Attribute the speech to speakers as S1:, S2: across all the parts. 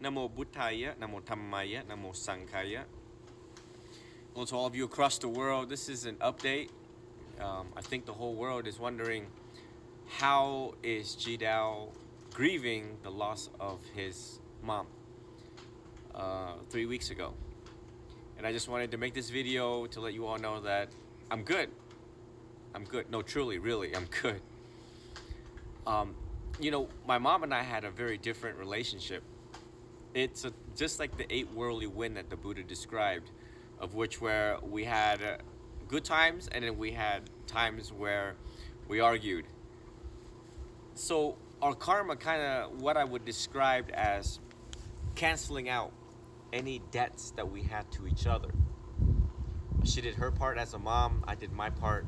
S1: Namo Buddhaya, Namo Dhammaya, Namo Sanghaya. Well, to all of you across the world, this is an update. I think the whole world is wondering, how is Jidao grieving the loss of his mom 3 weeks ago? And I just wanted to make this video to let you all know that I'm good. I'm good. No, truly, really, I'm good. My mom and I had a very different relationship. It's just like the 8 worldly wind that the Buddha described, of which where we had good times and then we had times where we argued. So our karma kind of what I would describe as canceling out any debts that we had to each other. She did her part as a mom, I did my part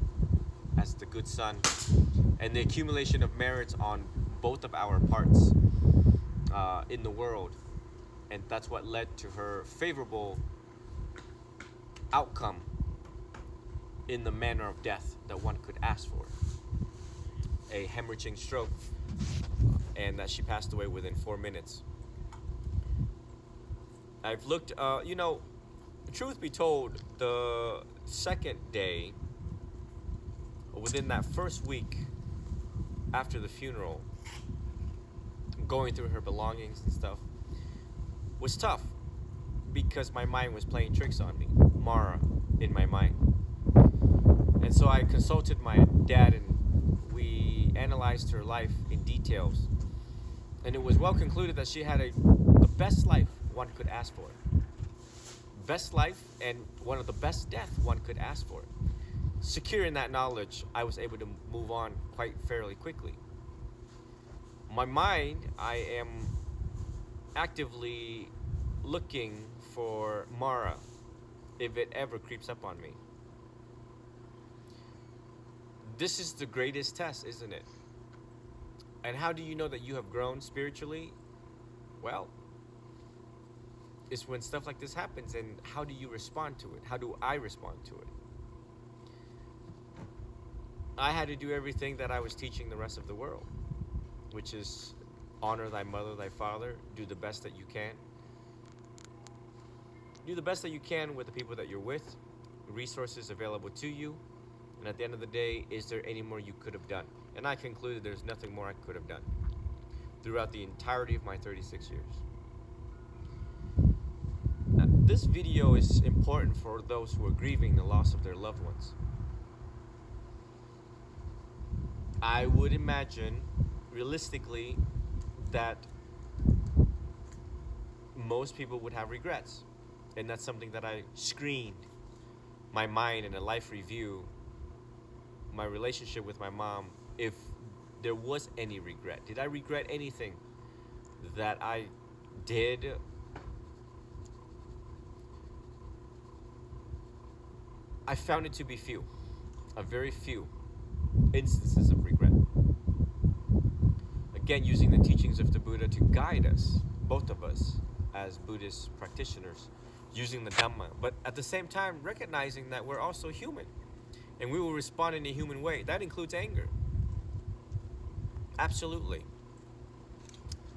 S1: as the good son, and the accumulation of merits on both of our parts in the world, and that's what led to her favorable outcome in the manner of death that one could ask for. A hemorrhaging stroke, and that she passed away within 4 minutes. I've looked, truth be told, the second day, within that first week after the funeral, going through her belongings and stuff was tough because my mind was playing tricks on me, Mara in my mind. And so I consulted my dad and we analyzed her life in details. And it was well concluded that she had the best life one could ask for. Best life and one of the best death one could ask for. Secure in that knowledge, I was able to move on quite fairly quickly. My mind, I am actively looking for Mara if it ever creeps up on me. This is the greatest test, isn't it? And how do you know that you have grown spiritually? Well, it's when stuff like this happens, and how do you respond to it? How do I respond to it? I had to do everything that I was teaching the rest of the world, which is honor thy mother, thy father, do the best that you can. Do the best that you can with the people that you're with, resources available to you, and at the end of the day, is there any more you could have done? And I concluded there's nothing more I could have done throughout the entirety of my 36 years. Now, this video is important for those who are grieving the loss of their loved ones. I would imagine, realistically, that most people would have regrets. And that's something that I screened my mind in a life review, my relationship with my mom, if there was any regret. Did I regret anything that I did? I found it to be few, a very few instances of regret. Again, using the teachings of the Buddha to guide us, both of us, as Buddhist practitioners, using the Dhamma, but at the same time recognizing that we're also human and we will respond in a human way. That includes anger. Absolutely.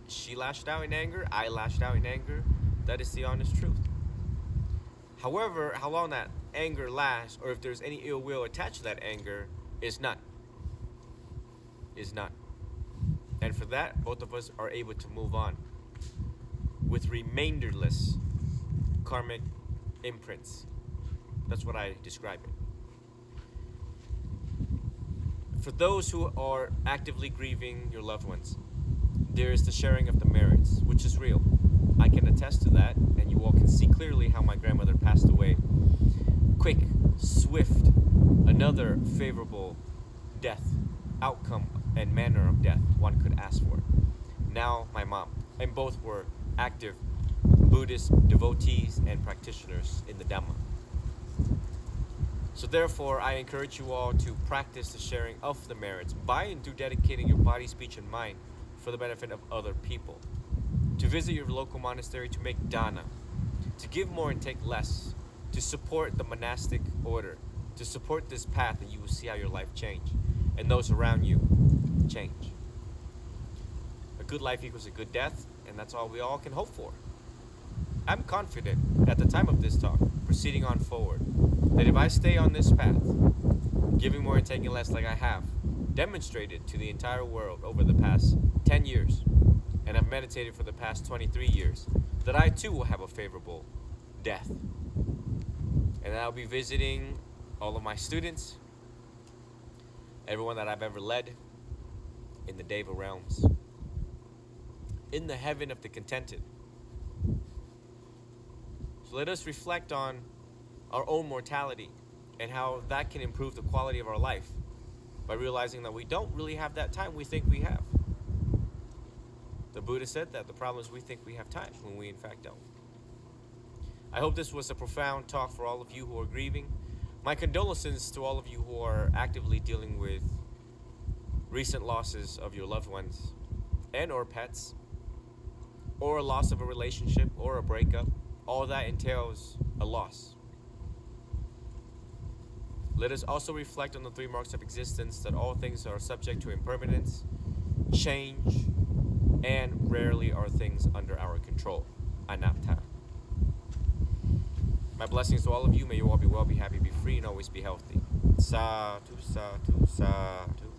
S1: She lashed out in anger, I lashed out in anger. That is the honest truth. However, how long that anger lasts, or if there's any ill will attached to that anger, is none. Is none. And for that, both of us are able to move on with remainderless karmic imprints. That's what I describe it. For those who are actively grieving your loved ones, there is the sharing of the merits, which is real. I can attest to that, and you all can see clearly how my grandmother passed away. Quick, swift, another favorable death, outcome and manner of death one could ask for. Now my mom, and both were active Buddhist devotees and practitioners in the Dhamma. So therefore, I encourage you all to practice the sharing of the merits by and through dedicating your body, speech, and mind for the benefit of other people. To visit your local monastery to make dana, to give more and take less, to support the monastic order, to support this path, and you will see how your life change and those around you change. A good life equals a good death, And that's all we all can hope for. I'm confident at the time of this talk, proceeding on forward, that if I stay on this path, giving more and taking less like I have demonstrated to the entire world over the past 10 years, and have meditated for the past 23 years, that I too will have a favorable death. And I'll be visiting all of my students, everyone that I've ever led in the Deva realms, in the heaven of the contented. So let us reflect on our own mortality and how that can improve the quality of our life by realizing that we don't really have that time we think we have. The Buddha said that the problem is we think we have time when we in fact don't. I hope this was a profound talk for all of you who are grieving. My condolences to all of you who are actively dealing with recent losses of your loved ones and or pets, or a loss of a relationship or a breakup. All that entails a loss. Let us also reflect on the 3 marks of existence, that all things are subject to impermanence, change, and rarely are things under our control. Anatta. My blessings to all of you. May you all be well, be happy, be free, and always be healthy. Sadhu, sadhu, sadhu.